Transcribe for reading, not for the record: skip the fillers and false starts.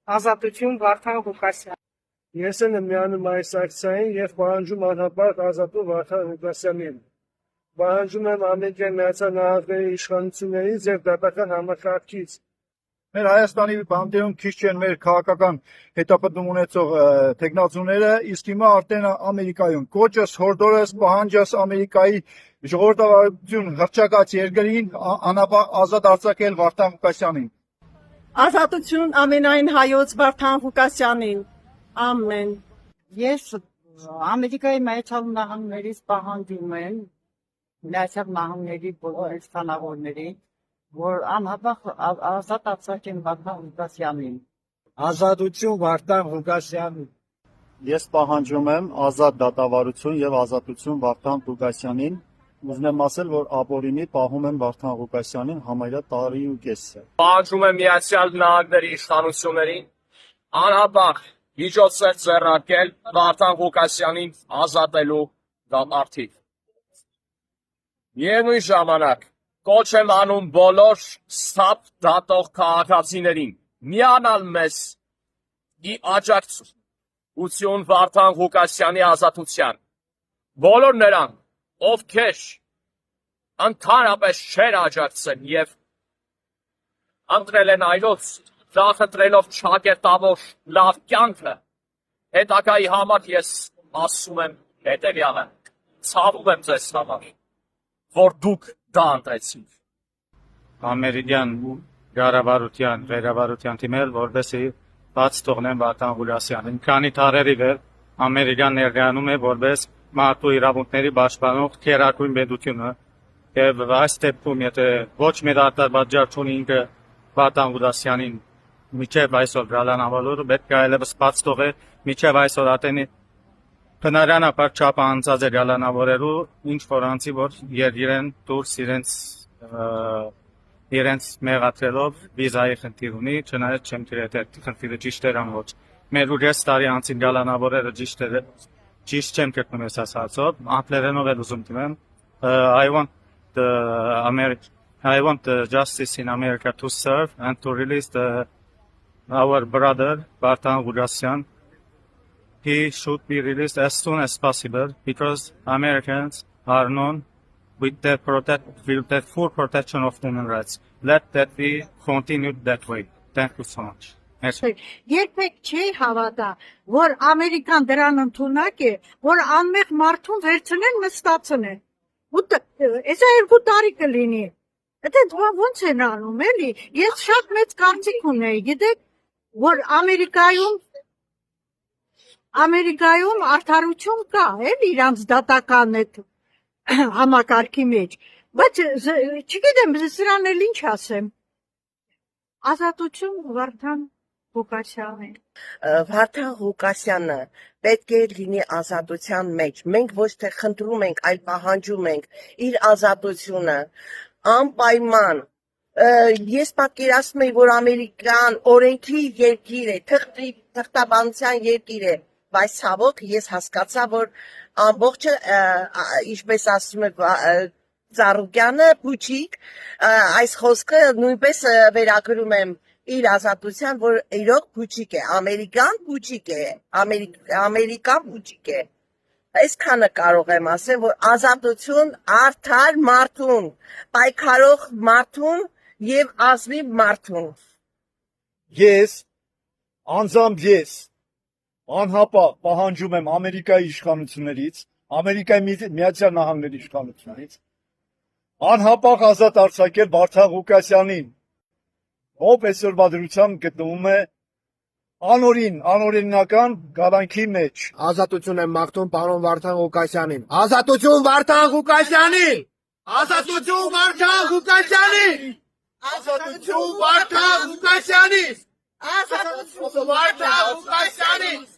Ազատություն Վարդան Ղուկասյան։ Ես եմ միանում այս ակցիային եւ պահանջում անհապաղ ազատու Վարդան Ղուկասյանին։ Պահանջում եմ Ամերիկայի Միացյալ Նահանգների իշխանություններից եւ դատական համակարգից։ Մեր Հայաստանի բանդերում քիչ չեն մեր քաղաքական հետապնդում ունեցող տեխնացուները, իսկ հիմա արդեն Ամերիկայում կոչս հորդորս պահանջս Ամերիկայի ժողովրդավարություն հռչակած երկրին անապահ ազատ արձակել Վարդան Ղուկասյանին։ Ազատություն ամենայն հայոց Վարդան Ղուկասյանին։ Ամեն։ Ես Ամերիկայի Միացյալ Նահանգներից պահանջում եմ Միացյալ Նահանգների բոլոր իշխանավորներին, որ անհապաղ ազատ արձակեն Վարդան Ղուկասյանին։ Ազատություն Վարդան Ղուկասյանին։ Ես պահանջում եմ ազատ դատավարություն եւ ազատություն Վարդան Ղուկասյանին։ Ուզում ասել, որ ապօրինի պահում են Վարդան Ղուկասյանին համարյա տարի ու կես։ Պահանջում եմ Միացյալ Նահանգների իշխանություններին անհապաղ միջոցներ ձեռնարկել Վարդան Ղուկասյանին ազատելու դատարանից։ Միևնույն ժամանակ կոչ եմ անում բոլոր սթափ դատող քաղաքացիներին միանալ մեզ ի աջակցություն Վարդան Ղուկասյանի ազատության։ Բոլոր նրան, ովքեր ընդհանրապես չեն աջակցել եւ ընտրել են այլոց, նախընտրելով ճակերտավոր լավ կյանքը, հետագայի համար ես ասում եմ հետեւյալը. ցավում եմ ձեզ համար, որ դուք դա ընտրեցիք։ Ամերիկյան ղեկավարության թիմեր, որպեսզի բաց թողնեն Վարդան Ղուկասյանին։ Քանի տարերի վեր Ամերիկան ներկայանում է որպես մարդու իրավունքների պաշտպանող քերակույն պետությունը, եւ այս դեպքում եթե ոչ մի դատապատճառ չունի ինքը Վարդան Ղուկասյանին միջև այսօր գալանավորը պետք է այլևս բաց թողել, միջև այսօր ատենի բնականաբար չափը անցած է գալանավորելու, ինչ որ անցի որ իրեն դուրս իրենց մեղադրելով վիզայի խնդիր ունի, չնայած չեմ դրել այդ խնդիրը ճիշտ էր ոչ։ Մեր 6 տարի անցին գալանավորերը ճիշտ չեմ գտնում ես ասածով, անգլերենով էլ ուզում դիմեմ։ I want the justice in America to serve and to release our brother Vardhan Ghukasyan. He should be released as soon as possible because Americans are known with the full protection of human rights. Let that be continued that way. Thank you so much. Երբեք չի հավատա, որ Ամերիկան դրան ընդունակ է, որ անմեղ մարդուն վերցնեն նստացնեն։ Այս 2 տարի կլինի։ Դա ոնց են անում, էլի։ Ես շատ մեծ կարծիք ունեի, գիտեք, որ Ամերիկայում արդարություն կա, էլի իրանց դատական այդ համակարգի մեջ, բայց չգիտեմ, սրան էլ ինչ ասեմ։ Ազատություն Վարդան Ղուկասյանին։ Վարդան Ղուկասյանը պետք է լինի ազատության մեջ։ Մենք ոչ թե խնդրում ենք, այլ պահանջում ենք իր ազատությունը անպայման։ Ես պատկերացնում եմ, որ Ամերիկան օրենքի երկիր է, թղթաբանության երկիր է, բայց ցավոք ես հասկացա, որ ամբողջը, ինչպես ասում է Ծառուկյանը, փուչիկ, այս խոսքը նույնպես վերագրում եմ իր ազատության, որ իրոք փուչիկ է, Ամերիկան փուչիկ է, Ամերիկան փուչիկ է։ Այսքանը կարող եմ ասել, որ ազատություն արդար մարդուն, պայքարող մարդուն եւ ազնիվ մարդուն։ Ես անձամբ անհապաղ պահանջում եմ Ամերիկայի իշխանություններից, Ամերիկայի Միացյալ Նահանգների իշխանություններից անհապաղ ազատ արձակել Վարդան Ղուկասյանին, ով այսօրվա դրությամբ գտնվում է անօրինական գալանքի մեջ։ Ազատություն եմ մաղթում պարոն Վարդան Ղուկասյանին։ Ազատություն Վարդան Ղուկասյանին։ Ազատություն Վարդան Ղուկասյանին։ Ազատություն Վարդան Ղուկասյանին։ Ազատություն Վարդան Ղուկասյանին։